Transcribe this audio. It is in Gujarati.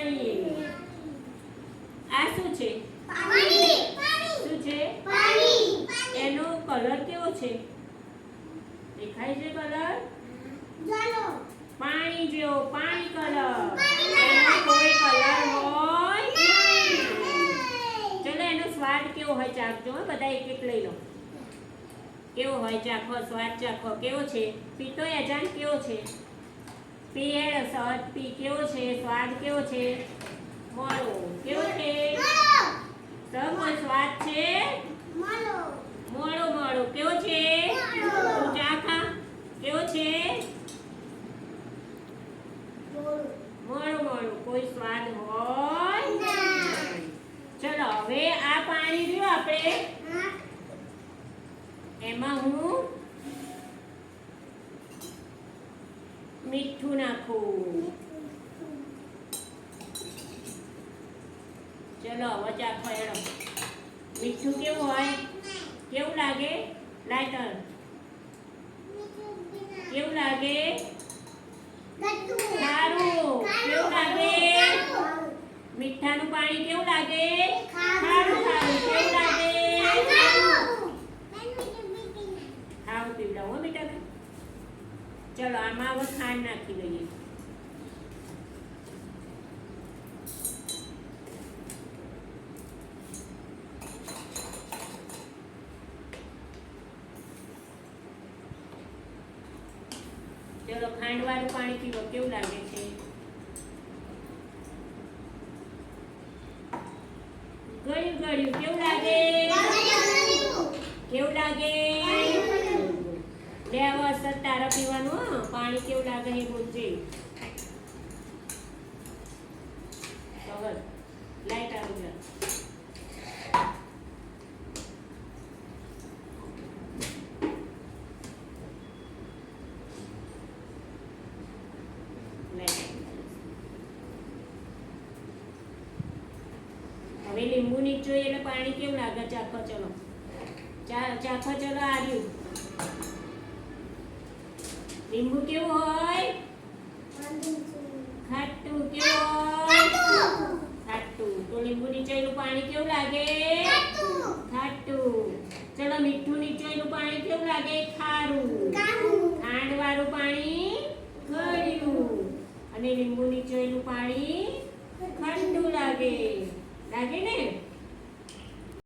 પાણી. આ શું છે? શું છે? એનો કલર કેવો છે? દેખાય છે કલર? પાણી જેવો, પાણી કલર. એનો કોઈ કલર હોય ચલો એનો સ્વાદ કેવો હોય ચાખજો. બધા એક એક લઈ લો. કેવો હોય ચાખો, સ્વાદ ચાખો. કેવો છે? પીતો અજાન કેવો છે? પીએડ સ્વાદ પી કેવો છે? સ્વાદ કેવો છે? મોળો. કેવો છે? સમ સ્વાદ છે મોળો મોળો. કેવો છે? તું ચાખા. કેવો છે? મોળો મોળો. કોઈ સ્વાદ હોય નહીં. ચલો હવે આ પાણી રહ્યું આપણે એમાં હું મીઠું નાખું. ચલો હવે ચાખો એડો. મીઠું કેવું હોય? કેવું લાગે? લાઈટર કેવું લાગે? ખારું. કેવું લાગે? મીઠાનું પાણી કેવું લાગે? ખારું ખારું. કેવું લાગે? ખાવું પીવડાવો હો બેટા. ચલો આમાં હવે ખાંડ નાખી દઈએ. ચલો ખાંડ વાળું પાણી પીવો. કેવું લાગે છે? ગળ્યું ગળ્યું. કેવું લાગે? કેવું લાગે? લે હવે અસર તારા પીવાનું. પાણી કેવું લાગે એ બોલજે. હવે લાઈટ આવી જાય. હવે લીંબુ નીચોય એટલે પાણી કેવું લાગે? ચાખો ચલો. ચાખો ચલો. આવ્યું લીંબુ કેવું હોય? ખાટું. કેવું હોય? ખાટું. તો લીંબુ નીચોયેલું પાણી કેવું લાગે? ખાટું. ચલો મીઠું નીચોયેલું પાણી કેવું લાગે? ખારું. ખાંડ વાળું પાણી ગળ્યું. અને લીંબુ નીચોયેલું પાણી ખંડુ લાગે. લાગે ને?